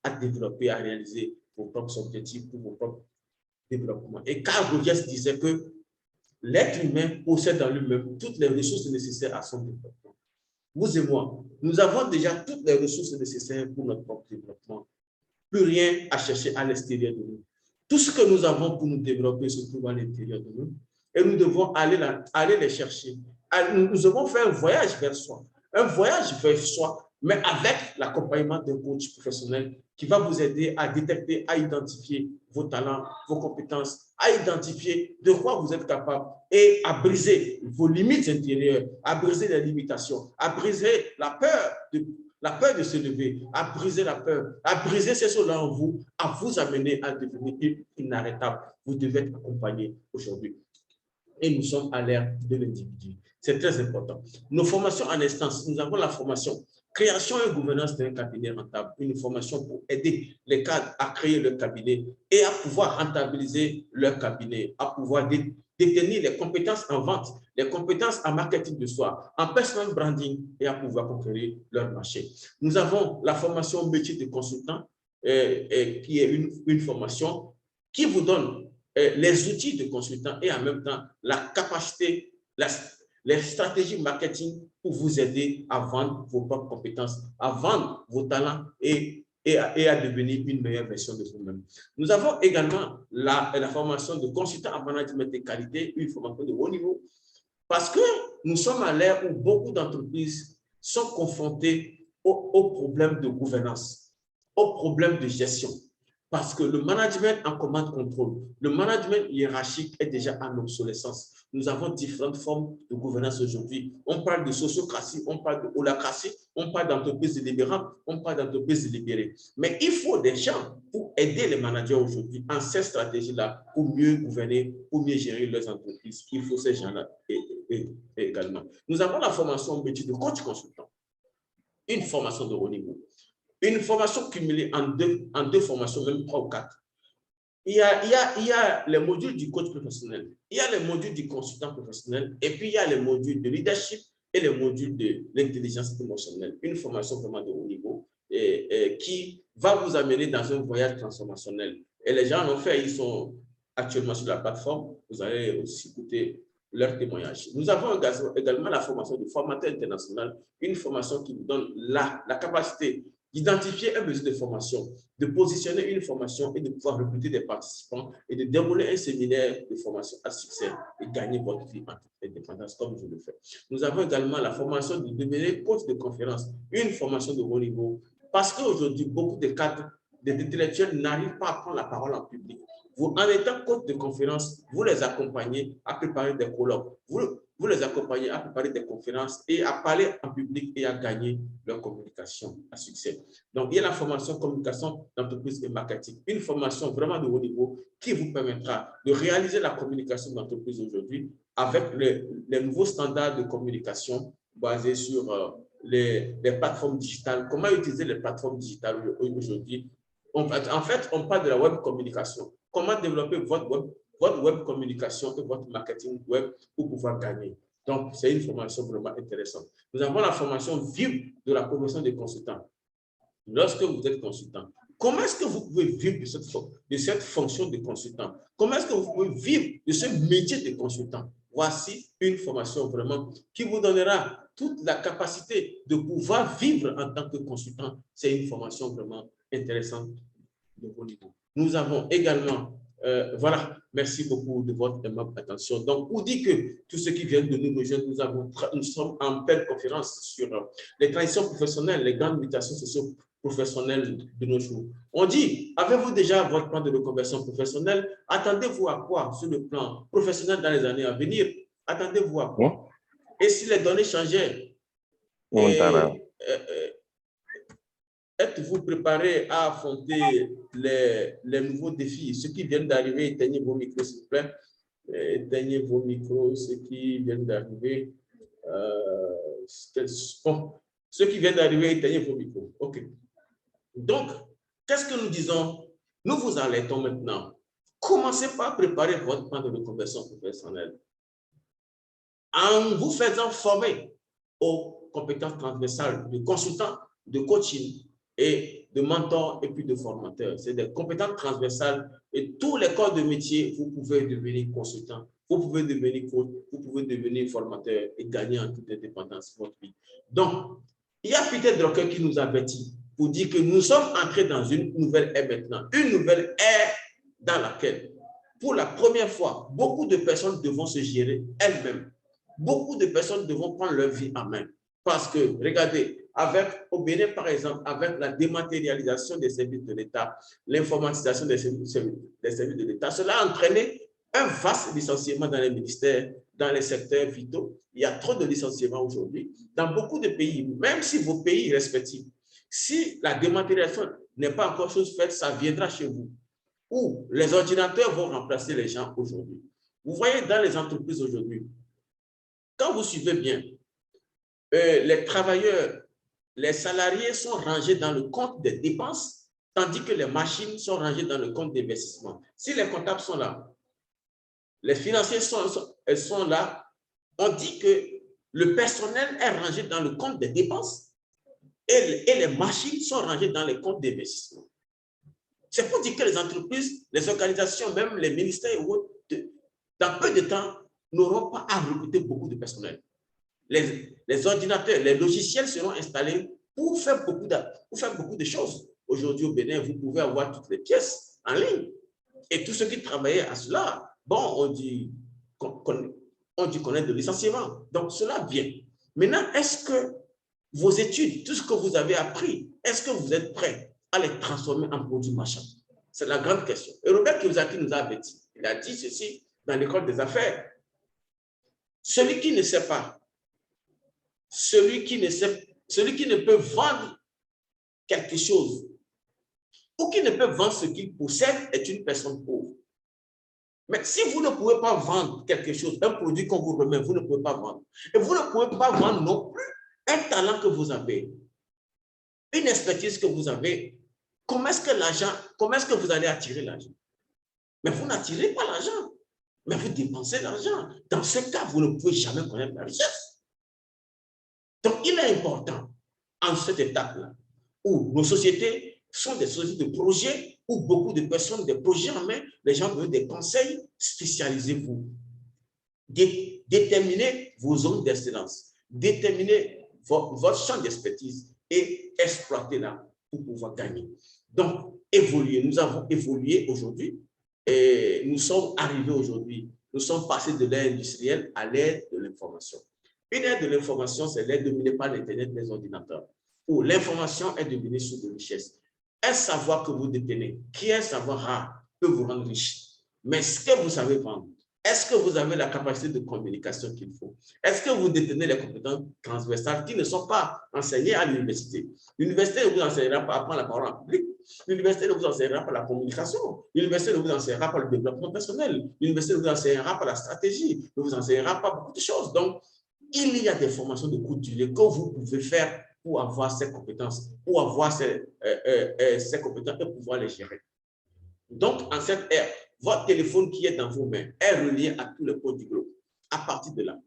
à développer, à réaliser vos propres objectifs pour vos propres développements. Et Carl Rogers disait que l'être humain possède en lui-même toutes les ressources nécessaires à son développement. Vous et moi, nous avons déjà toutes les ressources nécessaires pour notre propre développement. Plus rien à chercher à l'extérieur de nous. Tout ce que nous avons pour nous développer se trouve à l'intérieur de nous et nous devons aller les chercher. Nous devons faire un voyage vers soi, mais avec l'accompagnement d'un coach professionnel qui va vous aider à détecter, à identifier vos talents, vos compétences, à identifier de quoi vous êtes capable et à briser vos limites intérieures, à briser les limitations, à briser la peur de se lever, à briser la peur, à briser ces choses-là en vous, à vous amener à devenir inarrêtable. Vous devez être accompagné aujourd'hui. Et nous sommes à l'ère de l'individu. C'est très important. Nos formations en instance, nous avons la formation création et gouvernance d'un cabinet rentable, une formation pour aider les cadres à créer leur cabinet et à pouvoir rentabiliser leur cabinet, à pouvoir détenir les compétences en vente, les compétences en marketing de soi, en personal branding et à pouvoir conquérir leur marché. Nous avons la formation métier de consultant, qui est une formation qui vous donne les outils de consultant et en même temps la capacité, les stratégies marketing pour vous aider à vendre vos propres compétences, à vendre vos talents et à devenir une meilleure version de vous-même. Nous avons également la formation de consultant en management de qualité, une formation de haut niveau, parce que nous sommes à l'ère où beaucoup d'entreprises sont confrontées aux problèmes de gouvernance, aux problèmes de gestion. Parce que le management en commande-contrôle, le management hiérarchique est déjà en obsolescence. Nous avons différentes formes de gouvernance aujourd'hui. On parle de sociocratie, on parle de holacratie, on parle d'entreprise délibérante, on parle d'entreprise délibérée. Mais il faut des gens pour aider les managers aujourd'hui en ces stratégies-là pour mieux gouverner, pour mieux gérer leurs entreprises. Il faut ces gens-là également. Nous avons la formation au métier de coach consultant, une formation de haut niveau. Une formation cumulée en deux formations, même 3 ou 4. Il y a les modules du coach professionnel, il y a les modules du consultant professionnel, et puis il y a les modules de leadership et les modules de l'intelligence émotionnelle. Une formation vraiment de haut niveau qui va vous amener dans un voyage transformationnel. Et les gens l'ont fait, ils sont actuellement sur la plateforme. Vous allez aussi écouter leurs témoignages. Nous avons également la formation de formateur international, une formation qui vous donne la capacité d'identifier un besoin de formation, de positionner une formation et de pouvoir recruter des participants et de dérouler un séminaire de formation à succès et gagner votre vie en toute indépendance comme je le fais. Nous avons également la formation de devenir coach de conférence, une formation de haut niveau, parce qu'aujourd'hui, beaucoup de cadres, des intellectuels n'arrivent pas à prendre la parole en public. Vous, en étant coach de conférence, vous les accompagnez à préparer des colloques, vous les accompagnez à préparer des conférences et à parler en public et à gagner leur communication à succès. Donc, il y a la formation communication d'entreprise et marketing, une formation vraiment de haut niveau qui vous permettra de réaliser la communication d'entreprise aujourd'hui avec les nouveaux standards de communication basés sur les plateformes digitales. Comment utiliser les plateformes digitales aujourd'hui? En fait, on parle de la web communication. Comment développer votre web communication et votre marketing web pour pouvoir gagner. Donc, c'est une formation vraiment intéressante. Nous avons la formation vive de la profession des consultants. Lorsque vous êtes consultant, comment est-ce que vous pouvez vivre de cette fonction de consultant? Comment est-ce que vous pouvez vivre de ce métier de consultant? Voici une formation vraiment qui vous donnera toute la capacité de pouvoir vivre en tant que consultant. C'est une formation vraiment intéressante de haut niveau. Nous avons également, voilà, merci beaucoup de votre aimable attention. Donc, on dit que tous ceux qui viennent de nous rejoindre, nous sommes en pleine conférence sur les transitions professionnelles, les grandes mutations socio-professionnelles de nos jours. On dit, avez-vous déjà votre plan de reconversion professionnelle? Attendez-vous à quoi sur le plan professionnel dans les années à venir? Attendez-vous à quoi? Et si les données changeaient? Êtes-vous préparé à affronter les nouveaux défis? Ceux qui viennent d'arriver, éteignez vos micros, s'il vous plaît. Éteignez vos micros, ceux qui viennent d'arriver. Bon, ceux qui viennent d'arriver, éteignez vos micros. OK. Donc, qu'est-ce que nous disons? Nous vous alertons maintenant. Commencez par préparer votre plan de reconversion professionnelle en vous faisant former aux compétences transversales de consultant, de coaching et de mentors et puis de formateurs. C'est des compétences transversales et tous les corps de métier, vous pouvez devenir consultant, vous pouvez devenir coach, vous pouvez devenir formateur et gagner en toute indépendance votre vie. Donc, il y a Peter Drucker qui nous avertit pour dire que nous sommes entrés dans une nouvelle ère maintenant, une nouvelle ère dans laquelle, pour la première fois, beaucoup de personnes devront se gérer elles-mêmes. Beaucoup de personnes devront prendre leur vie en main. Parce que, regardez, au Bénin, par exemple, avec la dématérialisation des services de l'État, l'informatisation des services de l'État, cela a entraîné un vaste licenciement dans les ministères, dans les secteurs vitaux. Il y a trop de licenciements aujourd'hui. Dans beaucoup de pays, même si vos pays respectifs, si la dématérialisation n'est pas encore chose faite, ça viendra chez vous. Où les ordinateurs vont remplacer les gens aujourd'hui. Vous voyez dans les entreprises aujourd'hui, quand vous suivez bien, les travailleurs, les salariés sont rangés dans le compte des dépenses, tandis que les machines sont rangées dans le compte d'investissement. Si les comptables sont là, les financiers sont là, on dit que le personnel est rangé dans le compte des dépenses et les machines sont rangées dans les comptes d'investissement. C'est pour dire que les entreprises, les organisations, même les ministères, dans peu de temps, n'auront pas à recruter beaucoup de personnel. Les ordinateurs, les logiciels seront installés pour faire beaucoup de choses. Aujourd'hui, au Bénin, vous pouvez avoir toutes les pièces en ligne. Et tous ceux qui travaillaient à cela, bon, on dit qu'on est de licenciement. Donc, cela vient. Maintenant, est-ce que vos études, tout ce que vous avez appris, est-ce que vous êtes prêts à les transformer en produits marchands? C'est la grande question. Et Robert Kiyosaki nous a averti. Il a dit ceci dans l'école des affaires. Celui qui ne sait pas, celui qui ne peut vendre quelque chose ou qui ne peut vendre ce qu'il possède est une personne pauvre. Mais si vous ne pouvez pas vendre quelque chose, un produit qu'on vous remet, vous ne pouvez pas vendre. Et vous ne pouvez pas vendre non plus un talent que vous avez, une expertise que vous avez. Comment est-ce que vous allez attirer l'argent? Mais vous n'attirez pas l'argent, mais vous dépensez l'argent. Dans ce cas, vous ne pouvez jamais connaître la richesse. Donc, il est important, en cette étape-là, où nos sociétés sont des sociétés de projets, où beaucoup de personnes, des projets en main, les gens veulent des conseils, spécialisez-vous. Déterminez vos zones d'excellence, déterminez votre champ d'expertise et exploitez-la pour pouvoir gagner. Donc, évoluer. Nous avons évolué aujourd'hui et nous sommes arrivés aujourd'hui. Nous sommes passés de l'ère industrielle à l'ère de l'information. Une ère de l'information, c'est l'ère dominée par l'Internet des ordinateurs, où l'information est devenue source de richesse. Un savoir que vous détenez, qui est un savoir rare, peut vous rendre riche. Mais ce que vous savez vendre, est-ce que vous avez la capacité de communication qu'il faut? Est-ce que vous détenez les compétences transversales qui ne sont pas enseignées à l'université? L'université ne vous enseignera pas à prendre la parole en public. L'université ne vous enseignera pas la communication. L'université ne vous enseignera pas le développement personnel. L'université ne vous enseignera pas la stratégie. Ne vous enseignera pas beaucoup de choses. Donc, il y a des formations de courte durée que vous pouvez faire pour avoir ces compétences, pour avoir ces compétences et pouvoir les gérer. Donc, en cette ère, votre téléphone qui est dans vos mains est relié à tous les points du globe. À partir de là,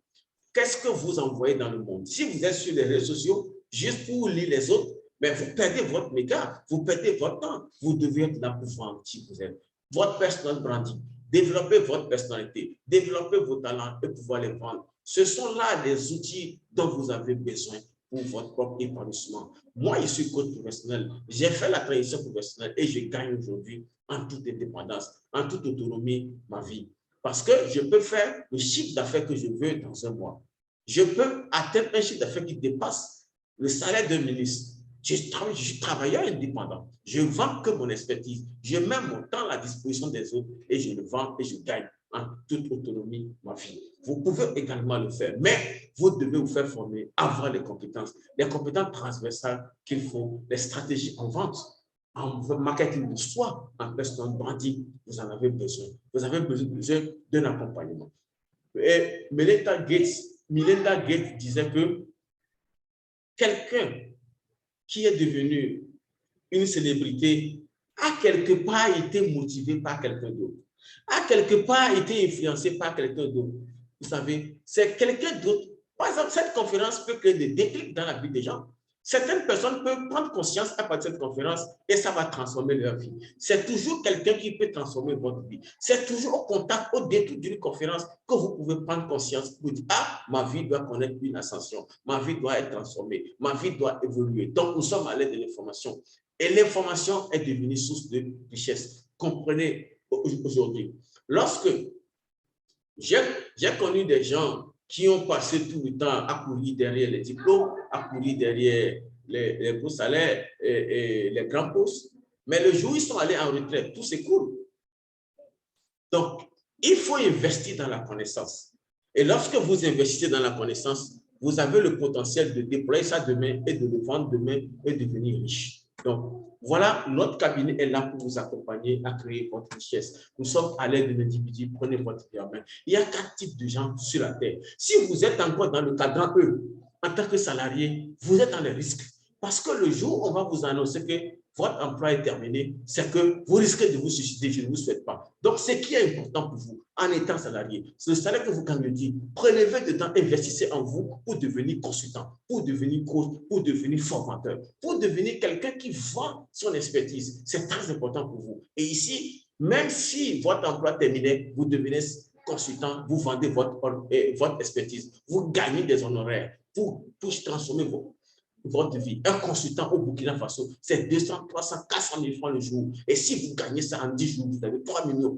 qu'est-ce que vous envoyez dans le monde? Si vous êtes sur les réseaux sociaux, juste pour lire les autres, mais vous perdez votre méga, vous perdez votre temps. Vous devez être là pour voir qui vous êtes. Votre personal branding, développez votre personnalité, développez vos talents et pouvoir les vendre. Ce sont là les outils dont vous avez besoin pour votre propre épanouissement. Moi, je suis coach professionnel. J'ai fait la transition professionnelle et je gagne aujourd'hui en toute indépendance, en toute autonomie, ma vie. Parce que je peux faire le chiffre d'affaires que je veux dans un mois. Je peux atteindre un chiffre d'affaires qui dépasse le salaire d'un ministre. Je suis travailleur indépendant. Je ne vends que mon expertise. Je mets mon temps à la disposition des autres et je le vends et je gagne en toute autonomie ma vie. Vous pouvez également le faire, mais vous devez vous faire former, avoir les compétences transversales qu'il faut, les stratégies en vente, en marketing de soi, en personal branding, vous en avez besoin. Vous avez besoin d'un accompagnement. Et Melinda Gates disait que quelqu'un qui est devenu une célébrité a quelque part été motivé par quelqu'un d'autre, a quelque part été influencé par quelqu'un d'autre. Vous savez, c'est quelqu'un d'autre. Par exemple, cette conférence peut créer des déclics dans la vie des gens. Certaines personnes peuvent prendre conscience à partir de cette conférence et ça va transformer leur vie. C'est toujours quelqu'un qui peut transformer votre vie. C'est toujours au contact, au détour d'une conférence que vous pouvez prendre conscience pour dire, ah, ma vie doit connaître une ascension, ma vie doit être transformée, ma vie doit évoluer. Donc, nous sommes à l'aide de l'information. Et l'information est devenue source de richesse. Comprenez aujourd'hui. Lorsque j'ai connu des gens qui ont passé tout le temps à courir derrière les diplômes, à courir derrière les beaux salaires et les grands postes. Mais le jour où ils sont allés en retraite, tout s'écoule. Donc, il faut investir dans la connaissance. Et lorsque vous investissez dans la connaissance, vous avez le potentiel de déployer ça demain et de le vendre demain et de devenir riche. Donc, voilà, notre cabinet est là pour vous accompagner à créer votre richesse. Nous sommes à l'aide de l'individu, prenez votre vie en main. Il y a 4 types de gens sur la terre. Si vous êtes encore dans le cadran E, en tant que salarié, vous êtes dans les risques. Parce que le jour où on va vous annoncer que votre emploi est terminé, c'est que vous risquez de vous suicider, je ne vous souhaite pas. Donc, ce qui est important pour vous, en étant salarié, c'est le salaire que vous gagnez. Prélevez dedans, investissez en vous pour devenir consultant, pour devenir coach, pour devenir formateur, pour devenir quelqu'un qui vend son expertise. C'est très important pour vous. Et ici, même si votre emploi est terminé, vous devenez consultant, vous vendez votre expertise, vous gagnez des honoraires pour transformer votre vie. Un consultant au Burkina Faso, c'est 200, 300, 400 000 francs le jour. Et si vous gagnez ça en 10 jours, vous avez 3 millions,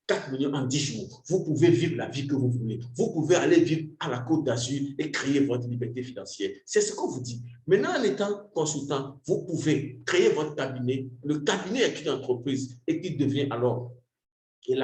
4 millions en 10 jours. Vous pouvez vivre la vie que vous voulez. Vous pouvez aller vivre à la Côte d'Azur et créer votre liberté financière. C'est ce qu'on vous dit. Maintenant, en étant consultant, vous pouvez créer votre cabinet. Le cabinet est une entreprise et qui devient alors, et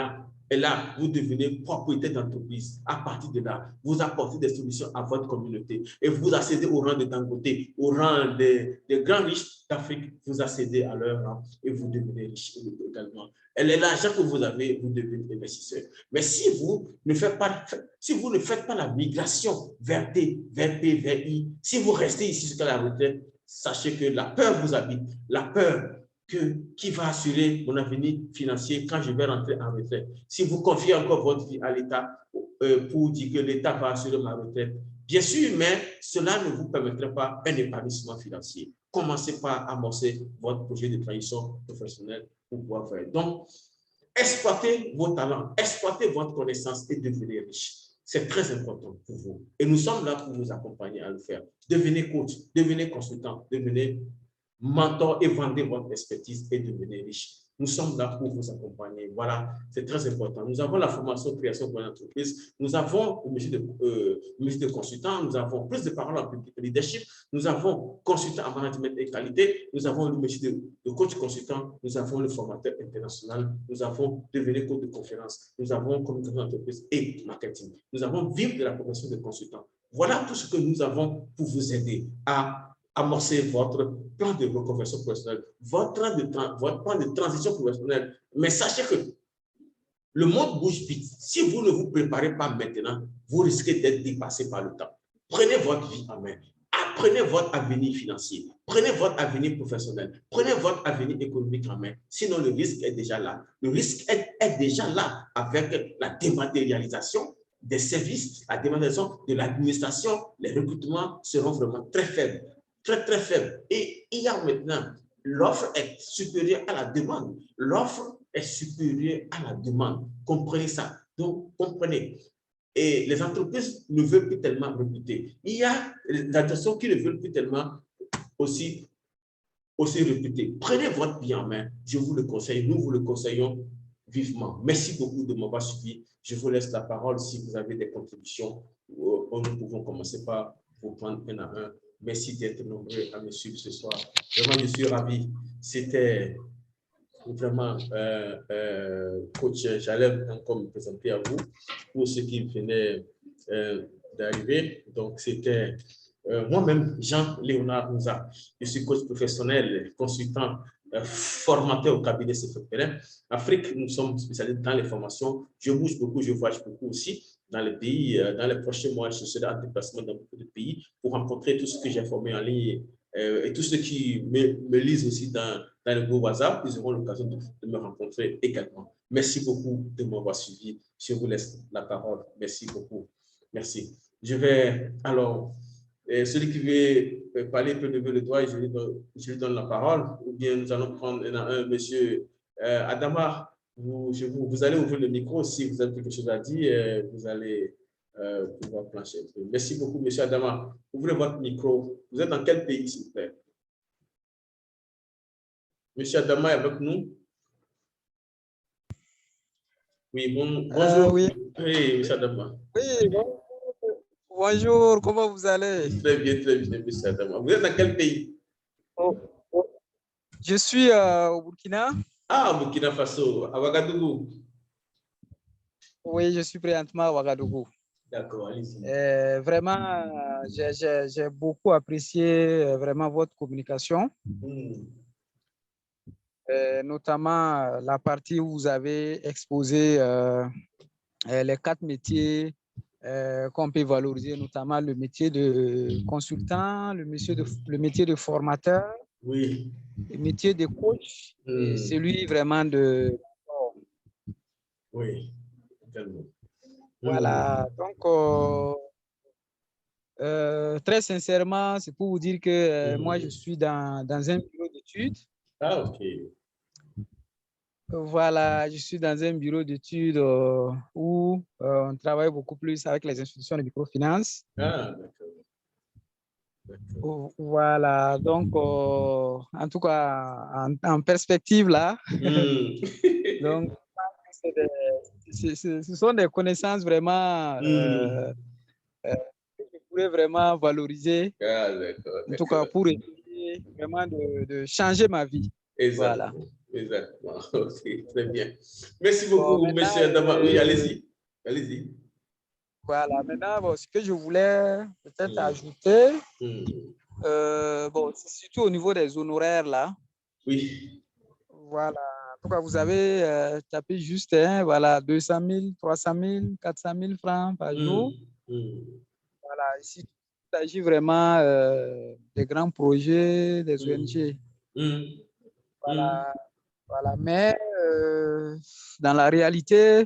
là, vous devenez propriétaire d'entreprise. À partir de là, vous apportez des solutions à votre communauté et vous accédez au rang de Dangote, au rang des grands riches d'Afrique. Vous accédez à leur rang et vous devenez riche également. Et l'argent que vous avez, vous devenez investisseur. Mais si vous ne faites pas la migration vers T, vers P, vers I, si vous restez ici jusqu'à la retraite, sachez que la peur vous habite, la peur qui va assurer mon avenir financier quand je vais rentrer en retraite. Si vous confiez encore votre vie à l'État pour dire que l'État va assurer ma retraite, bien sûr, mais cela ne vous permettrait pas un épanouissement financier. Commencez par amorcer votre projet de transition professionnelle pour pouvoir faire. Donc, exploitez vos talents, exploitez votre connaissance et devenez riche. C'est très important pour vous. Et nous sommes là pour vous accompagner à le faire. Devenez coach, devenez consultant, devenez mentor et vendez votre expertise et devenez riche. Nous sommes là pour vous accompagner. Voilà, c'est très important. Nous avons la formation création pour l'entreprise. Nous avons le métier de consultant. Nous avons plus de paroles en public leadership. Nous avons consultant en management et qualité. Nous avons le métier de coach consultant. Nous avons le formateur international. Nous avons devenir coach de conférence. Nous avons communication d'entreprise et marketing. Nous avons vivre de la profession de consultant. Voilà tout ce que nous avons pour vous aider à amorcer votre plan de reconversion professionnelle, votre plan de transition professionnelle. Mais sachez que le monde bouge vite. Si vous ne vous préparez pas maintenant, vous risquez d'être dépassé par le temps. Prenez votre vie en main. Prenez votre avenir financier. Prenez votre avenir professionnel. Prenez votre avenir économique en main. Sinon, le risque est déjà là. Le risque est déjà là avec la dématérialisation des services, la dématérialisation de l'administration. Les recrutements seront vraiment très faibles. Très, très faible. Et il y a maintenant, l'offre est supérieure à la demande. L'offre est supérieure à la demande. Comprenez ça. Donc, comprenez. Et les entreprises ne veulent plus tellement recruter. Il y a des administrations qui ne veulent plus tellement aussi recruter. Prenez votre vie en main. Je vous le conseille. Nous vous le conseillons vivement. Merci beaucoup de m'avoir suivi. Je vous laisse la parole si vous avez des contributions. Nous pouvons commencer par vous prendre un à un. Merci d'être nombreux à me suivre ce soir. Vraiment, je suis ravi. C'était vraiment coach. J'allais encore me présenter à vous pour ceux qui venaient d'arriver. Donc, c'était moi-même, Jean-Léonard Mouza. Je suis coach professionnel, consultant, formateur au cabinet CFPLM. Afrique, nous sommes spécialisés dans les formations. Je bouge beaucoup, je voyage beaucoup aussi dans les pays. Dans les prochains mois, je serai en déplacement dans beaucoup de pays pour rencontrer tous ceux que j'ai formés en ligne et tous ceux qui me lisent aussi dans le groupe WhatsApp. Ils auront l'occasion de me rencontrer également. Merci beaucoup de m'avoir suivi. Je vous laisse la parole. Merci beaucoup. Merci. Je vais alors Et celui qui veut parler peut lever le doigt et je lui donne la parole. Ou bien nous allons prendre monsieur Adama. Vous allez ouvrir le micro. Si vous avez quelque chose à dire, vous allez pouvoir plancher. Merci beaucoup, monsieur Adama. Ouvrez votre micro. Vous êtes dans quel pays, s'il vous plaît? Monsieur Adama est avec nous? Oui, bonjour. Oui. Oui, monsieur Adama. Oui, bonjour, comment vous allez? Très bien, monsieur Adama. Vous êtes dans quel pays? Je suis au Burkina. Ah, Burkina Faso, à Ouagadougou. Oui, je suis présentement à Ouagadougou. D'accord, allez-y. Vraiment, j'ai beaucoup apprécié vraiment votre communication. Notamment la partie où vous avez exposé les 4 métiers qu'on peut valoriser, notamment le métier de consultant, le métier de formateur, oui, le métier de coach et celui vraiment de... Oui, tellement. Voilà, donc très sincèrement, c'est pour vous dire que moi, je suis dans un bureau d'études. Ah, ok. Voilà, je suis dans un bureau d'études où on travaille beaucoup plus avec les institutions de microfinance. Ah, d'accord. Voilà, donc en tout cas, en perspective là, donc ce sont des connaissances vraiment que je pourrais vraiment valoriser, Ah, d'accord. en tout cas pour essayer vraiment de changer ma vie. Exactement. Voilà. Exactement. Ok, très bien. Merci beaucoup, monsieur Adama. Oui, allez-y. Allez-y. Voilà, maintenant, bon, ce que je voulais peut-être ajouter, bon, c'est surtout au niveau des honoraires là. Oui. Voilà. En tout cas, vous avez tapé juste voilà, 200 000, 300 000, 400 000 francs par jour. Voilà. Ici, il s'agit vraiment des grands projets, des ONG. Voilà. Voilà. Mais dans la réalité,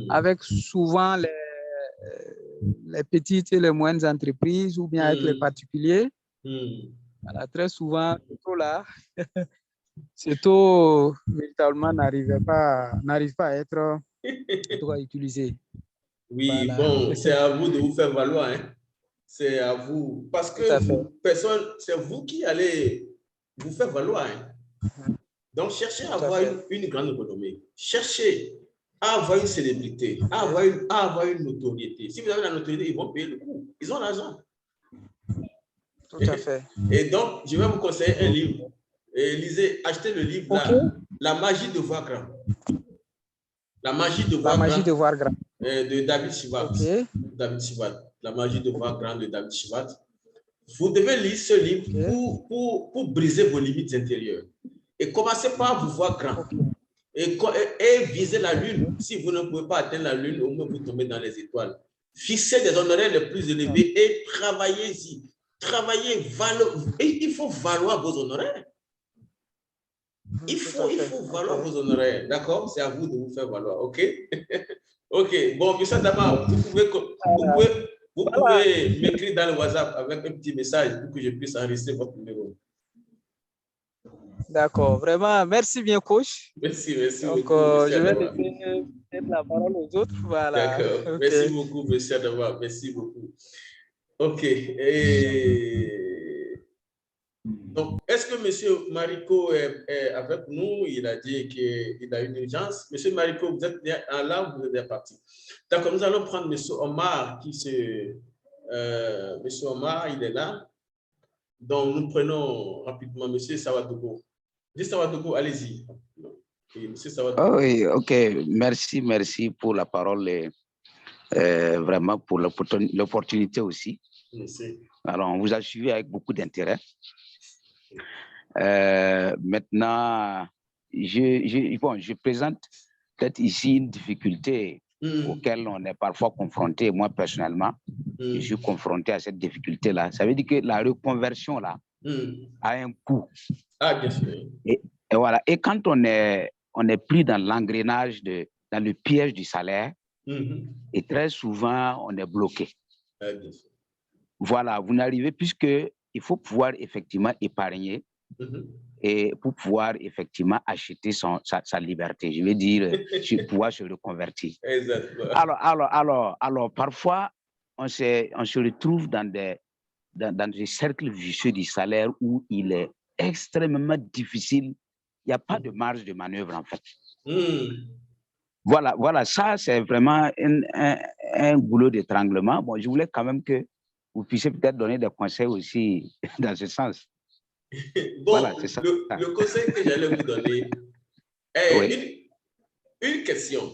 avec souvent les petites et les moyennes entreprises ou bien avec les particuliers, voilà, très souvent, tout là, ce taux véritablement n'arrive pas à être en tout cas utilisé. Oui, Voilà. bon, c'est à vous de vous faire valoir. Hein. C'est à vous. Parce que personne, c'est vous qui allez vous faire valoir. Hein. Donc, cherchez à avoir une grande renommée. Cherchez à avoir une célébrité, à avoir une notoriété. Si vous avez la notoriété, ils vont payer le coût. Ils ont l'argent. Tout à fait. Et donc, je vais vous conseiller un livre. Et lisez, achetez le livre là, La magie de voir grand. La magie de voir grand. De David Chivat. David Chivat. La magie de voir grand de David Chivat. Vous devez lire ce livre pour briser vos limites intérieures. Et commencez par vous voir grand. Et viser la lune. Si vous ne pouvez pas atteindre la lune, au moins vous tombez dans les étoiles. Fixez des honoraires les plus élevés et travaillez-y. Travaillez, et il faut valoir vos honoraires. Il faut valoir vos honoraires. D'accord? C'est à vous de vous faire valoir. OK? OK. Bon, monsieur Dama, vous pouvez m'écrire dans le WhatsApp avec un petit message pour que je puisse enregistrer votre numéro. D'accord. Vraiment, merci bien, coach. Merci Donc, beaucoup. je vais laisser la parole aux autres. Voilà. D'accord. Merci beaucoup, monsieur Adama. Merci beaucoup. OK. Et... Donc, est-ce que monsieur Marico est avec nous? Il a dit qu'il a une urgence. Monsieur Marico, vous êtes là, vous êtes parti. D'accord, nous allons prendre monsieur Omar monsieur Omar, il est là. Donc, nous prenons rapidement monsieur Sawadogo. Monsieur Sawadogo, allez-y. Monsieur Sawadogo. Oh oui, ok. Merci pour la parole et vraiment pour l'opportunité aussi. Merci. Alors, on vous a suivi avec beaucoup d'intérêt. Maintenant, je présente peut-être ici une difficulté auquel on est parfois confronté. Moi, personnellement, je suis confronté à cette difficulté-là. Ça veut dire que la reconversion là, a un coût. Ah, bien sûr. Et voilà. Et quand on est pris dans l'engrenage, dans le piège du salaire, et très souvent, on est bloqué. Ah, bien sûr. voilà, vous n'arrivez, puisque il faut pouvoir effectivement épargner et pour pouvoir effectivement acheter sa liberté. Je veux dire, pouvoir se reconvertir. Exactement. Alors, parfois, on se retrouve dans des cercles vicieux du salaire où il est extrêmement difficile. Il n'y a pas de marge de manœuvre, en fait. Voilà, ça, c'est vraiment un goulot d'étranglement. Bon, je voulais quand même que vous puissiez peut-être donner des conseils aussi dans ce sens. Bon, voilà, c'est ça. Le conseil que j'allais vous donner est une question.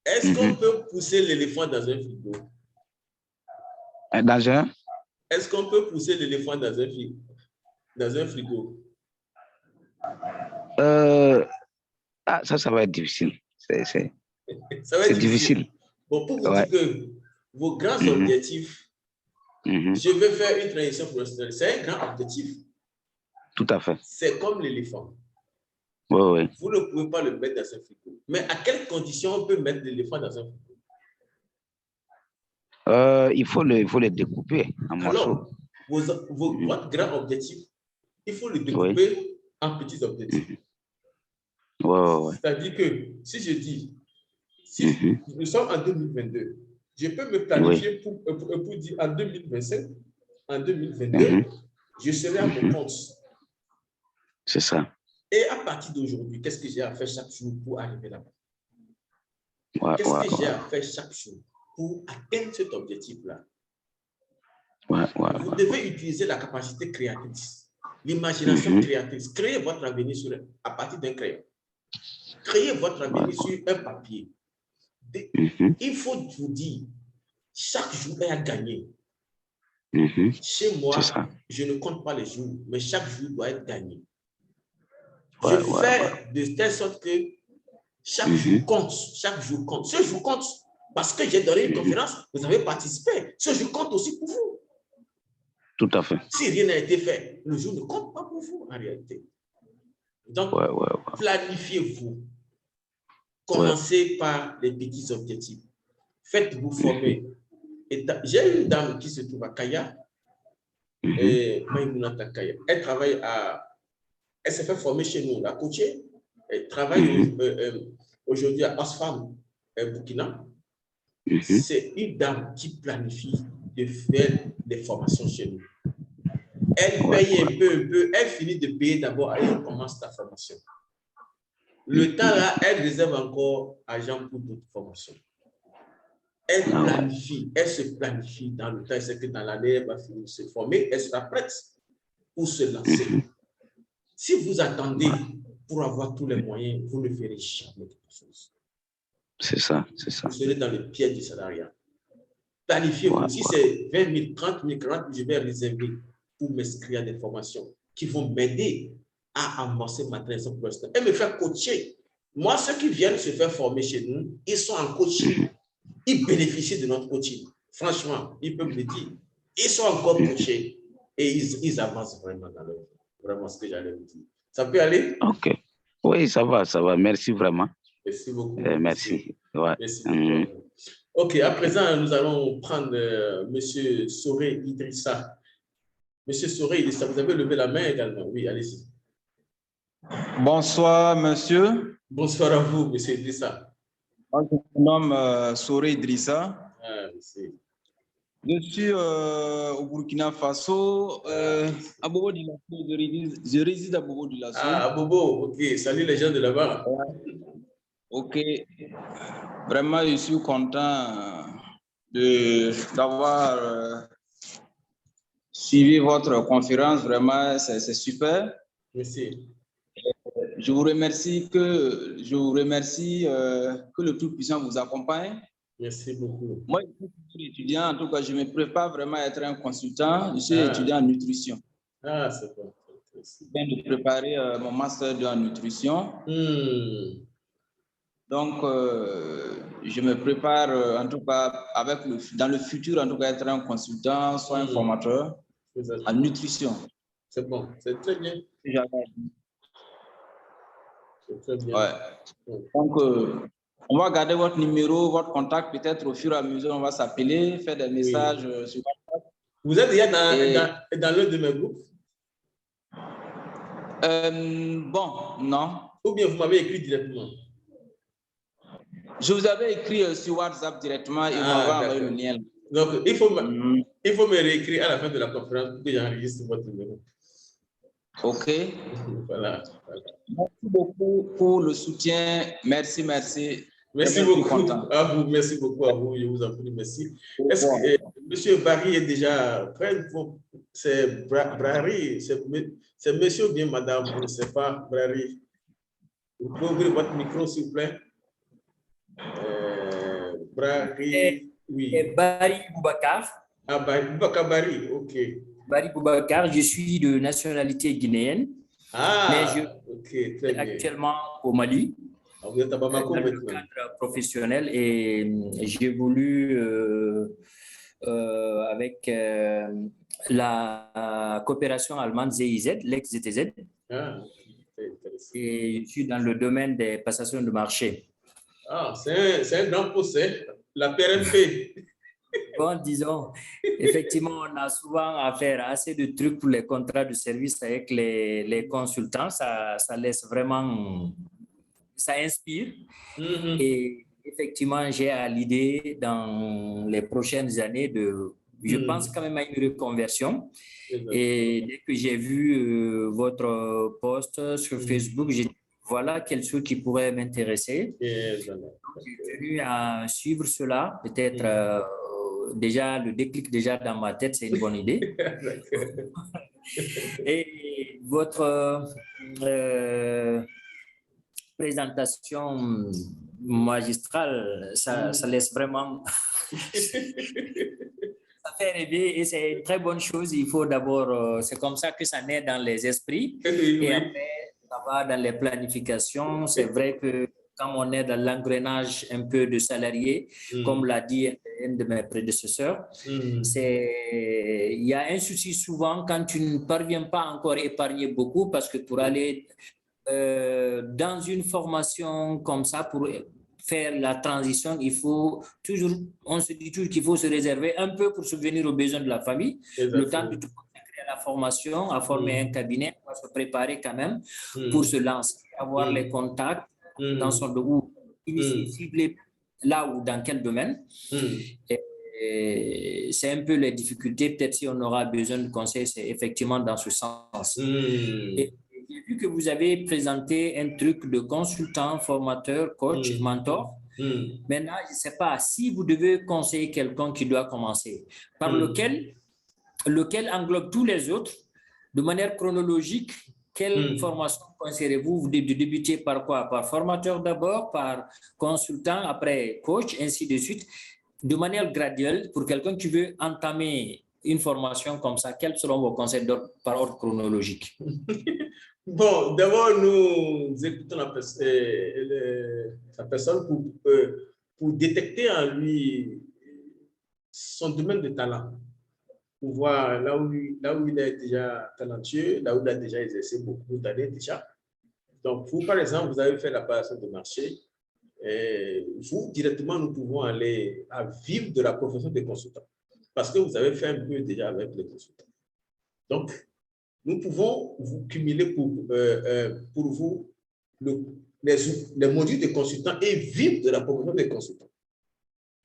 Est-ce qu'on peut pousser l'éléphant dans un frigo? Est-ce qu'on peut pousser l'éléphant dans un frigo? Ça va être difficile. C'est difficile. Bon, pour vous dire que vos grands objectifs, je vais faire une transition professionnelle. C'est un grand objectif. Tout à fait. C'est comme l'éléphant. Oui. Vous ne pouvez pas le mettre dans un frigo. Mais à quelles conditions on peut mettre l'éléphant dans un frigo? Il faut le découper en morceaux. Votre grand objectif, il faut le découper en petits objectifs. C'est-à-dire que si je dis, nous sommes en 2022, je peux me planifier pour dire en 2025, en 2022, je serai à mon compte. C'est ça. Et à partir d'aujourd'hui, qu'est-ce que j'ai à faire chaque jour pour arriver là-bas? Qu'est-ce que j'ai à faire chaque jour pour atteindre cet objectif-là? Vous devez utiliser la capacité créatrice, l'imagination créatrice. Créez votre avenir à partir d'un crayon. Créez votre avenir sur un papier. Il faut vous dire, chaque jour est à gagner. Chez moi, je ne compte pas les jours, mais chaque jour doit être gagné. Je fais de telle sorte que chaque jour compte. Chaque jour compte. Ce jour compte parce que j'ai donné une conférence, vous avez participé. Ce jour compte aussi pour vous. Tout à fait. Si rien n'a été fait, le jour ne compte pas pour vous en réalité. Donc, planifiez-vous. Commencez par les petits objectifs. Faites-vous former. J'ai une dame qui se trouve à Kaya, Maïmounata Kaya. Elle travaille elle s'est fait former chez nous, la coachée. Elle travaille aujourd'hui à Oxfam, Burkina. C'est une dame qui planifie de faire des formations chez nous. Elle paye un peu, elle finit de payer d'abord et elle commence la formation. Le temps là, elle réserve encore argent pour d'autres formations. Elle planifie, elle se planifie dans le temps. Elle sait que dans l'année, elle va finir de se former, elle sera prête pour se lancer. Si vous attendez pour avoir tous les moyens, vous ne ferez jamais quelque chose. C'est ça. Vous serez dans le piège du salariat. Planifiez-vous. Si c'est 20 000, 30 000, 40 000, je vais réserver pour m'inscrire à des formations qui vont m'aider à amorcer ma transition professionnelle et me faire coacher. Moi, ceux qui viennent se faire former chez nous, ils sont en coaching. Ils bénéficient de notre coaching. Franchement, ils peuvent me dire, ils sont encore coachés et ils avancent vraiment dans leur vie. Vraiment ce que j'allais vous dire. Ça peut aller? Ok. Oui, ça va. Merci vraiment. Merci beaucoup. Merci. Merci beaucoup. Ok, à présent, nous allons prendre M. Soré Idrissa. M. Soré Idrissa, vous avez levé la main également. Oui, allez-y. Bonsoir, monsieur. Bonsoir à vous, M. Idrissa. Je me nomme Soré Idrissa. Merci. Je suis au Burkina Faso, à Bobo Dioulasso. Je réside à Bobo Dioulasso. À Bobo, ok. Salut les gens de là-bas. Ok. Vraiment, je suis content d'avoir suivi votre conférence. Vraiment, c'est super. Merci. Je vous remercie que le Tout-Puissant vous accompagne. Merci beaucoup. Moi, je suis étudiant, en tout cas, je me prépare vraiment à être un consultant. Je suis étudiant en nutrition. C'est bon. Je viens de préparer mon master en nutrition. Donc, je me prépare, en tout cas, dans le futur, en tout cas, être un consultant, soit un formateur en nutrition. C'est bon, c'est très bien. C'est très bien. Donc, on va garder votre numéro, votre contact, peut-être au fur et à mesure, on va s'appeler, faire des messages sur WhatsApp. Vous êtes déjà dans l'un de mes groupes? Bon, non. Ou bien vous m'avez écrit directement? Je vous avais écrit sur WhatsApp directement et vous m'avez envoyé le lien. Donc, il faut me réécrire à la fin de la conférence pour que j'enregistre votre numéro. OK. Voilà. Merci beaucoup pour le soutien. Merci. Merci beaucoup à vous. Merci beaucoup à vous. Je vous en prie. Merci. Est-ce que Monsieur Barry est déjà prêt? C'est Barry. C'est monsieur ou bien madame? Je ne sais pas. Barry. Vous pouvez ouvrir votre micro, s'il vous plaît? Barry. Oui. Barry Boubacar. Ah, Boubacar Barry. OK. Barry Boubacar. Je suis de nationalité guinéenne. Ah, mais OK. Très bien. Actuellement au Mali. Vous êtes à Bamako dans le cadre professionnel et j'évolue avec la coopération allemande ZIZ, l'ex-ZTZ. Ah, et je suis dans le domaine des passations de marché. Ah, c'est un grand procès, la PRMP. Bon, disons, effectivement, on a souvent à faire assez de trucs pour les contrats de service avec les consultants. Ça laisse vraiment... Ça inspire. Et effectivement, j'ai à l'idée dans les prochaines années je pense quand même à une reconversion. Et dès que j'ai vu votre post sur Facebook, j'ai dit voilà quelque chose qui pourrait m'intéresser. J'ai tenu à suivre cela. Peut-être déjà le déclic déjà dans ma tête, c'est une bonne idée. Et votre présentation magistrale, ça laisse vraiment... ça fait rêver et c'est une très bonne chose. Il faut d'abord... c'est comme ça que ça naît dans les esprits. Et après, ça va dans les planifications. C'est vrai que quand on est dans l'engrenage un peu de salariés, comme l'a dit un de mes prédécesseurs, il y a un souci souvent quand tu ne parviens pas encore à épargner beaucoup parce que pour aller... dans une formation comme ça, pour faire la transition, il faut toujours, on se dit toujours qu'il faut se réserver un peu pour subvenir aux besoins de la famille. Exactement. Le temps de tout consacrer à la formation, à former un cabinet, on va se préparer quand même pour se lancer, avoir les contacts dans son domaine, cibler là ou dans quel domaine. Et c'est un peu les difficultés, peut-être si on aura besoin de conseils, c'est effectivement dans ce sens. Et j'ai vu que vous avez présenté un truc de consultant, formateur, coach, mentor. Maintenant, je ne sais pas si vous devez conseiller quelqu'un qui doit commencer, par lequel englobe tous les autres, de manière chronologique. Quelle formation conseillerez-vous? Vous débutez par quoi? Par formateur d'abord, par consultant, après coach, ainsi de suite, de manière graduelle, pour quelqu'un qui veut entamer une formation comme ça, quels seront vos conseils par ordre chronologique? Bon, d'abord, nous écoutons la personne pour détecter en lui son domaine de talent, pour voir là où il est déjà talentueux, là où il a déjà exercé beaucoup d'années déjà. Donc, vous, par exemple, vous avez fait la passation de marché. Vous, directement, nous pouvons aller à vivre de la profession de consultant parce que vous avez fait un peu déjà avec les consultants. Donc, nous pouvons vous cumuler pour vous les modules de consultant et vivre de la profession de consultant.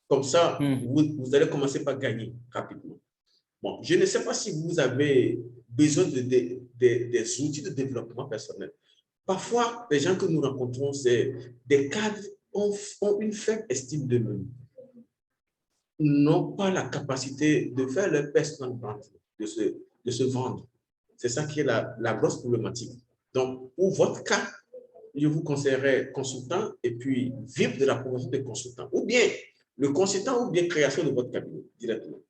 Comme ça, vous allez commencer par gagner rapidement. Bon, je ne sais pas si vous avez besoin des outils de développement personnel. Parfois, les gens que nous rencontrons, c'est des cadres ont une faible estime d'eux-mêmes, n'ont pas la capacité de faire leur personal brand, de se vendre. C'est ça qui est la grosse problématique. Donc, pour votre cas, je vous conseillerais consultant et puis vivre de la profession de consultant. Ou bien le consultant ou bien création de votre cabinet directement.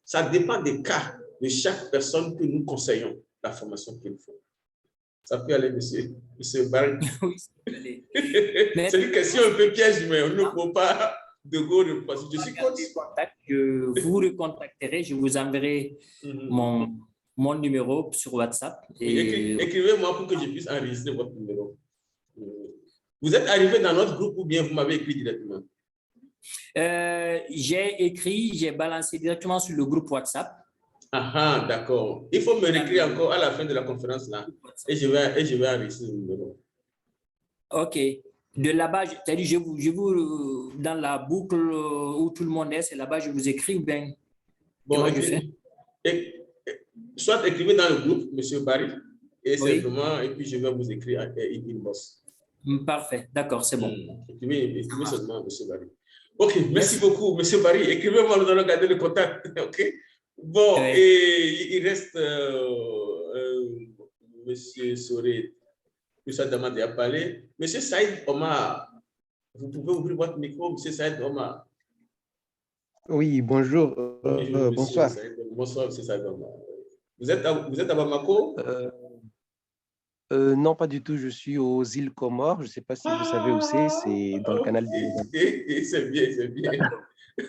Ça dépend des cas de chaque personne que nous conseillons la formation qu'il faut. Ça peut aller, monsieur Barry. Oui, ça peut aller. C'est une question un peu piège, mais on ne peut pas de go de passer. Je suis coach. Je vous recontacterai, je vous enverrai mon numéro sur WhatsApp. Écrivez-moi pour que je puisse enregistrer votre numéro. Vous êtes arrivé dans notre groupe ou bien vous m'avez écrit directement? J'ai balancé directement sur le groupe WhatsApp. Ah, d'accord. Il faut me réécrire encore à la fin de la conférence là. Et je vais enregistrer le numéro. OK. De là-bas, c'est-à-dire, je vous, dans la boucle où tout le monde est, c'est là-bas je vous écris ou bien bon, comment je fais? Soit écrivez dans le groupe, M. Barry, et Oui. simplement, et puis je vais vous écrire une boss. Parfait, d'accord, c'est bon. Écrivez seulement, M. Barry. OK, merci beaucoup, M. Barry. Écrivez-moi, nous allons garder le contact. OK? Bon, Oui. et il reste M. Soré, que ça demande à parler. M. Saïd Omar, vous pouvez ouvrir votre micro, M. Saïd Omar. Oui, bonjour. Bonjour, bonsoir. Bonsoir, M. Saïd Omar. Vous êtes à Bamako? Non, pas du tout. Je suis aux îles Comores. Je ne sais pas si vous savez où c'est. C'est dans le canal de... C'est bien, c'est bien.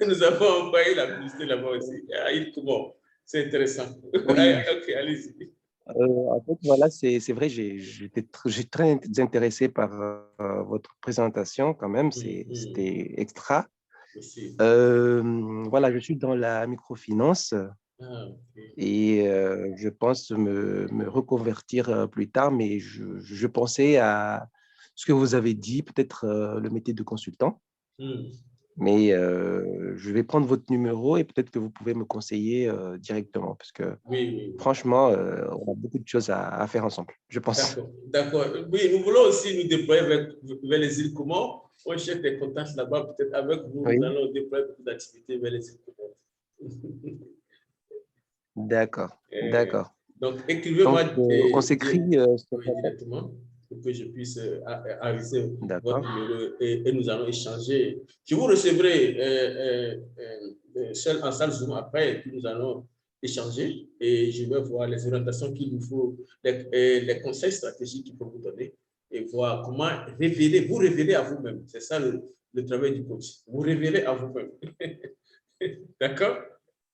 Nous avons envoyé la publicité là-bas aussi. À îles Comores. C'est intéressant. Oui. OK, allez-y. En fait, voilà, c'est vrai, j'ai très intéressé par votre présentation quand même. C'était extra. Voilà, je suis dans la microfinance. Et je pense me reconvertir plus tard, mais je pensais à ce que vous avez dit, peut-être le métier de consultant. Mais je vais prendre votre numéro et peut-être que vous pouvez me conseiller directement, parce que franchement, on a beaucoup de choses à faire ensemble, je pense. D'accord. Oui, nous voulons aussi nous déployer vers les îles Comores. On cherche des contacts là-bas, peut-être avec vous, nous allons déployer beaucoup d'activités vers les îles Comores. D'accord, d'accord. Donc, écrivez-moi on s'écrit directement pour que je puisse enregistrer votre numéro et nous allons échanger. Je vous recevrai seul en salle Zoom après et puis nous allons échanger et je vais voir les orientations qu'il nous faut, les conseils stratégiques qu'il faut vous donner et voir comment vous révéler à vous-même. C'est ça le travail du coach. Vous révéler à vous-même. D'accord?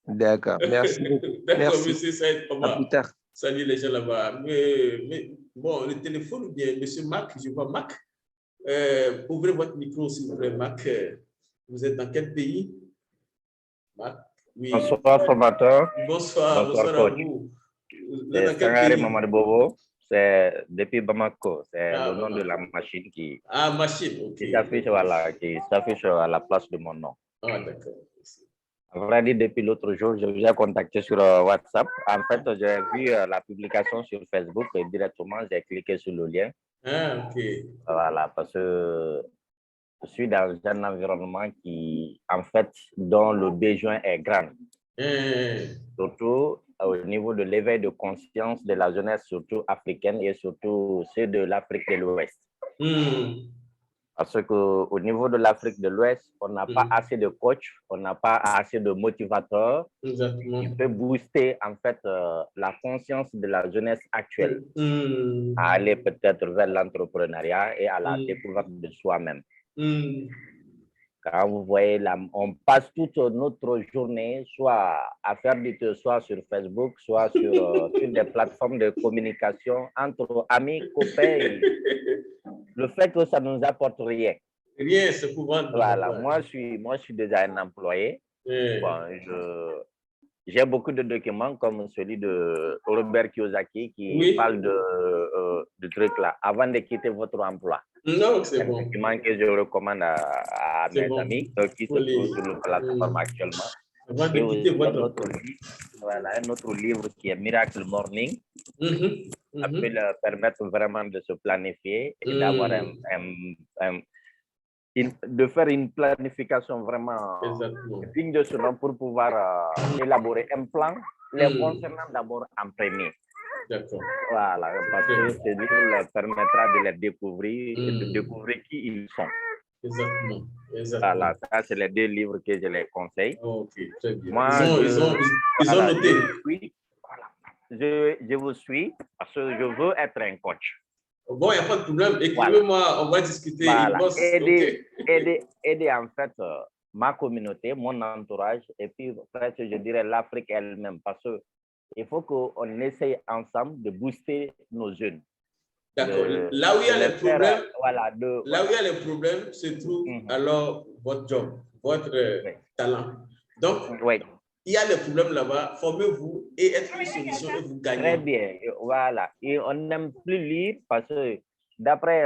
D'accord, merci beaucoup. D'accord, merci. monsieur Saïd Omar. À plus tard. Salut les gens là-bas. Mais bon, le téléphone ou bien monsieur Marc, je vois Marc. Ouvrez votre micro s'il vous plaît, Marc. Vous êtes dans quel pays? Marc, oui. Bonsoir, formateur. Bonsoir, bonsoir à vous. Vous êtes dans quel Sangare pays? Mamadou Bobo, c'est depuis Bamako. C'est le nom de la machine qui s'affiche à la place de mon nom. Ah, d'accord. À vrai dire, depuis l'autre jour, je vous ai contacté sur WhatsApp. En fait, j'ai vu la publication sur Facebook et directement, j'ai cliqué sur le lien. Ah, ok. Voilà, parce que je suis dans un environnement qui, en fait, dont le besoin est grand. Surtout au niveau de l'éveil de conscience de la jeunesse, surtout africaine et surtout ceux de l'Afrique de l'Ouest. Parce qu'au niveau de l'Afrique de l'Ouest, on n'a pas assez de coachs, on n'a pas assez de motivateurs qui peuvent booster en fait la conscience de la jeunesse actuelle à aller peut-être vers l'entrepreneuriat et à la découverte de soi-même. Quand vous voyez, on passe toute notre journée soit à faire du soit sur Facebook, soit sur des plateformes de communication entre amis, copains. Le fait que ça ne nous apporte rien. Rien, c'est pour vendre. Voilà, moi je suis déjà un employé. Bon, j'ai beaucoup de documents comme celui de Robert Kiyosaki qui parle de trucs là avant de quitter votre emploi. Non, c'est bon. Un document que je recommande à mes amis qui se trouvent sur la plateforme actuellement. Avant de quitter votre emploi. Voilà, un autre livre qui est Miracle Morning. Ça peut leur permettre vraiment de se planifier et d'avoir de faire une planification vraiment digne de ce nom pour pouvoir élaborer un plan les concernant d'abord en premier. D'accord. Voilà, parce que ce livre leur permettra de les découvrir et de découvrir qui ils sont. Exactement. Voilà, ça c'est les deux livres que je les conseille. Ok, très bien. Moi, ils ont noté. Je vous suis parce que je veux être un coach. Bon, il n'y a pas de problème. Écrivez-moi, on va discuter. Voilà. Aider en fait ma communauté, mon entourage, et puis presque je dirais l'Afrique elle-même, parce qu'il faut qu'on essaye ensemble de booster nos jeunes. D'accord. Là où il y a les problèmes, là où il y a les problèmes se trouve alors votre job, votre talent. Donc, il y a des problèmes là-bas, formez-vous et être une solution et vous gagnez. Très bien, voilà. Et on n'aime plus lire parce que d'après,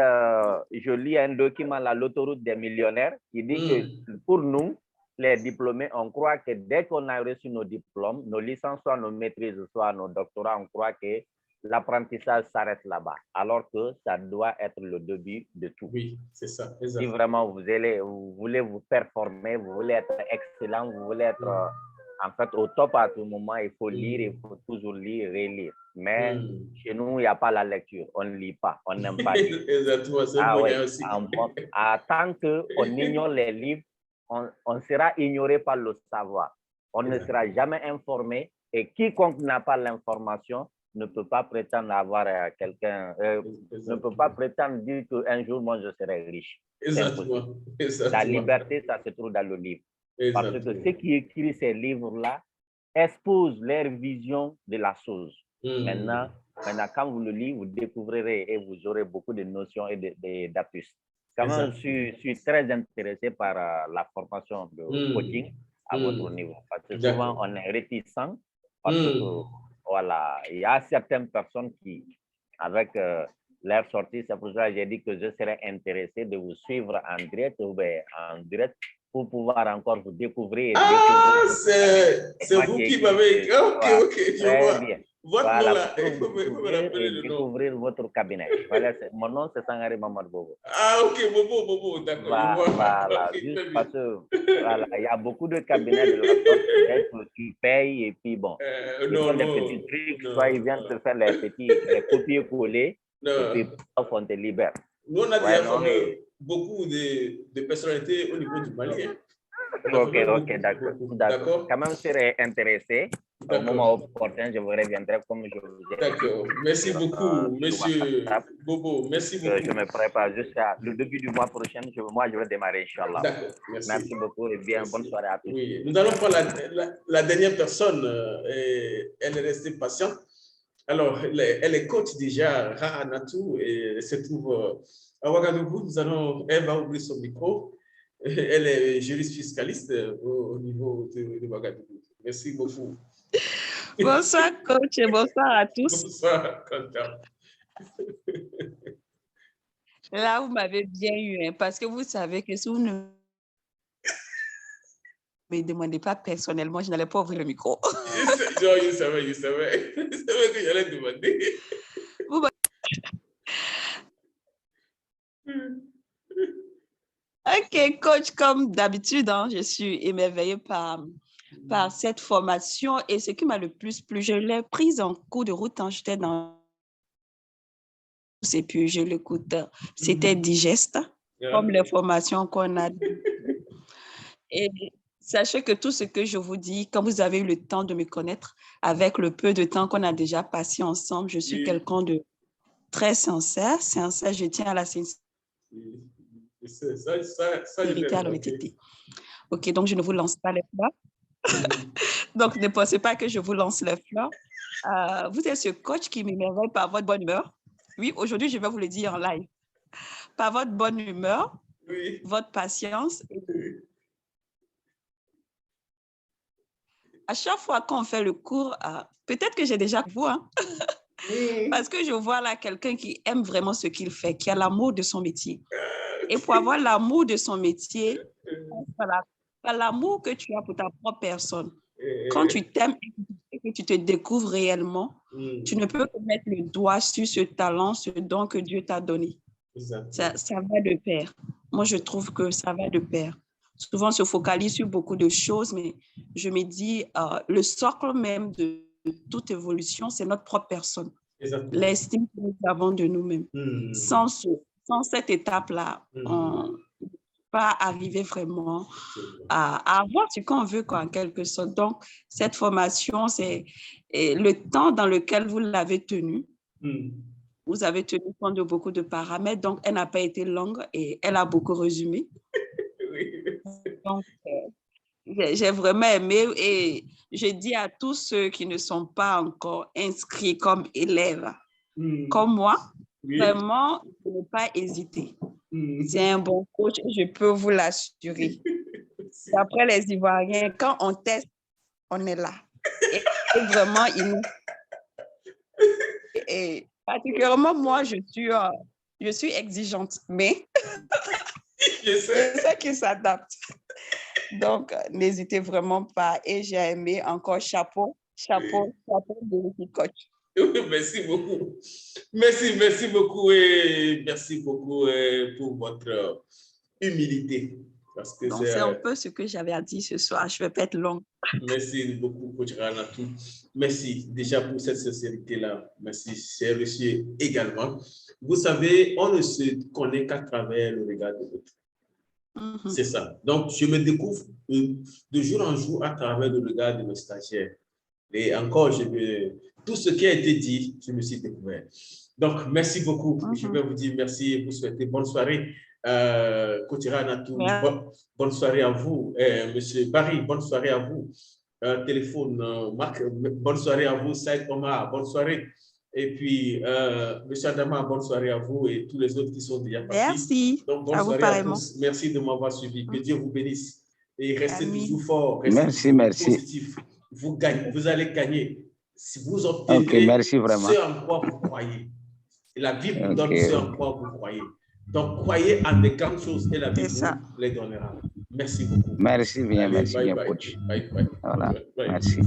je lis un document, l'autoroute des millionnaires, qui dit que pour nous, les diplômés, on croit que dès qu'on a reçu nos diplômes, nos licences, soit nos maîtrises, soit nos doctorats, on croit que l'apprentissage s'arrête là-bas, alors que ça doit être le début de tout. Oui, c'est ça. Si vraiment vous voulez vous performer, vous voulez être excellent, vous voulez être en fait au top à tout moment, il faut lire, il faut toujours lire, relire. Mais chez nous, il n'y a pas la lecture, on ne lit pas, on n'aime pas lire. Exactement, c'est bon aussi. Tant qu'on ignore les livres, on sera ignoré par le savoir. On ne sera jamais informé et quiconque n'a pas l'information ne peut pas prétendre avoir quelqu'un, ne peut pas prétendre dire qu'un jour, moi, je serai riche. Exactement. La liberté, ça se trouve dans le livre. Parce que ceux qui écrivent ces livres-là exposent leur vision de la chose. Maintenant, quand vous le lisez, vous découvrirez et vous aurez beaucoup de notions et d'astuces. Quand même, je suis très intéressé par la formation de coaching à votre niveau. Parce que souvent, on est réticent parce que voilà, il y a certaines personnes qui, avec leur sortie, c'est pour ça que j'ai dit que je serais intéressé de vous suivre en direct pour pouvoir encore vous découvrir. C'est vous qui m'avez... Ok, je vois. Bien. Votre nom là, il faut me rappeler le nom. Découvrir votre cabinet. Voilà, mon nom, c'est Sangari Mamadou Bobo. Ah, ok, Bobo, d'accord. Voilà, juste parce que voilà, il y a beaucoup de cabinets de la sorte, tu payes et puis bon, ils font des petits trucs, soit ils viennent te faire les copier-coller, et puis on te libère. Nous, on a déjà formé beaucoup de personnalités au niveau du Mali. Hein. Ok, d'accord. Quand même, je serais intéressé. Au moment opportun, je vous reviendrai comme je vous ai dit. D'accord. Merci beaucoup, monsieur Bobo. Merci beaucoup. Je me prépare jusqu'à le début du mois prochain. Moi, je vais démarrer, Inch'Allah. D'accord. Merci beaucoup et bien, bonne soirée à tous. Oui. Nous allons prendre la dernière personne. Elle est restée patiente. Alors, elle est coach déjà, Rahanatou, et elle se trouve à Ouagadougou. Elle va ouvrir son micro. Elle est juriste fiscaliste au niveau de Ouagadougou. Merci beaucoup. Bonsoir, coach, et bonsoir à tous. Bonsoir, Quentin. Là, vous m'avez bien eu, parce que vous savez que si vous ne me demandez pas personnellement, je n'allais pas ouvrir le micro. Je savais que j'allais demander. Ok, coach, comme d'habitude, hein, je suis émerveillée par cette formation et ce qui m'a le plus plu, je l'ai prise en cours de route quand j'étais dans... Et puis je l'écoute, c'était digeste, comme les formations qu'on a. Et sachez que tout ce que je vous dis, quand vous avez eu le temps de me connaître, avec le peu de temps qu'on a déjà passé ensemble, je suis quelqu'un de très sincère, je tiens à la sincérité. À l'honnêteté. Ok, donc je ne vous lance pas les fleurs. Donc ne pensez pas que je vous lance les fleurs. Vous êtes ce coach qui m'émerveille par votre bonne humeur. Oui, aujourd'hui, je vais vous le dire en live. Par votre bonne humeur, votre patience. À chaque fois qu'on fait le cours, peut-être que j'ai déjà vu, hein? Parce que je vois là quelqu'un qui aime vraiment ce qu'il fait, qui a l'amour de son métier. Et pour avoir l'amour de son métier, l'amour que tu as pour ta propre personne, quand tu t'aimes et que tu te découvres réellement, tu ne peux que mettre le doigt sur ce talent, ce don que Dieu t'a donné. Ça va de pair. Moi, je trouve que ça va de pair. Souvent, on se focalise sur beaucoup de choses, mais je me dis, le socle même de toute évolution, c'est notre propre personne. L'estime que nous avons de nous-mêmes. Sans cette étape-là, on ne peut pas arriver vraiment à avoir ce qu'on veut, quoi, en quelque sorte. Donc, cette formation, c'est le temps dans lequel vous l'avez tenue. Vous avez tenu compte de beaucoup de paramètres, donc elle n'a pas été longue et elle a beaucoup résumé. Donc, j'ai vraiment aimé et je dis à tous ceux qui ne sont pas encore inscrits comme élèves, comme moi, vraiment, ne pas hésiter. C'est un bon coach, je peux vous l'assurer. D'après les Ivoiriens, quand on teste, on est là. Et vraiment, et particulièrement moi, je suis exigeante, mais je sais qu'il s'adapte. Donc, n'hésitez vraiment pas. Et j'ai aimé encore chapeau de l'équipe coach. Merci beaucoup. Merci beaucoup et merci beaucoup pour votre humilité. Parce que c'est un peu ce que j'avais à dire ce soir. Je ne vais pas être longue. Merci beaucoup, Coach Ranatou. Merci déjà pour cette sincérité-là. Merci, c'est reçu également. Vous savez, on ne se connaît qu'à travers le regard de l'autre. C'est ça. Donc, je me découvre de jour en jour à travers le regard de mes stagiaires. Et encore, tout ce qui a été dit, je me suis découvert. Donc, merci beaucoup. Je vais vous dire merci et vous souhaiter bonne soirée. Coach Ranatou, bonne soirée à vous. Monsieur Barry, bonne soirée à vous. Téléphone, Marc, bonne soirée à vous. Saïd Omar, bonne soirée. Et puis, monsieur Adama, bonne soirée à vous et tous les autres qui sont déjà partis. Merci. Donc, bonne soirée à tous. Merci de m'avoir suivi. Que Dieu vous bénisse. Et restez toujours fort. Restez positif. Vous gagnez, vous allez gagner. Si vous obtenez ce en quoi vous croyez. Et la vie vous donne ce en quoi vous croyez. Donc, croyez en des grandes choses et la vie vous les donnera. Merci beaucoup. Merci bien, coach. Bye. Voilà, merci.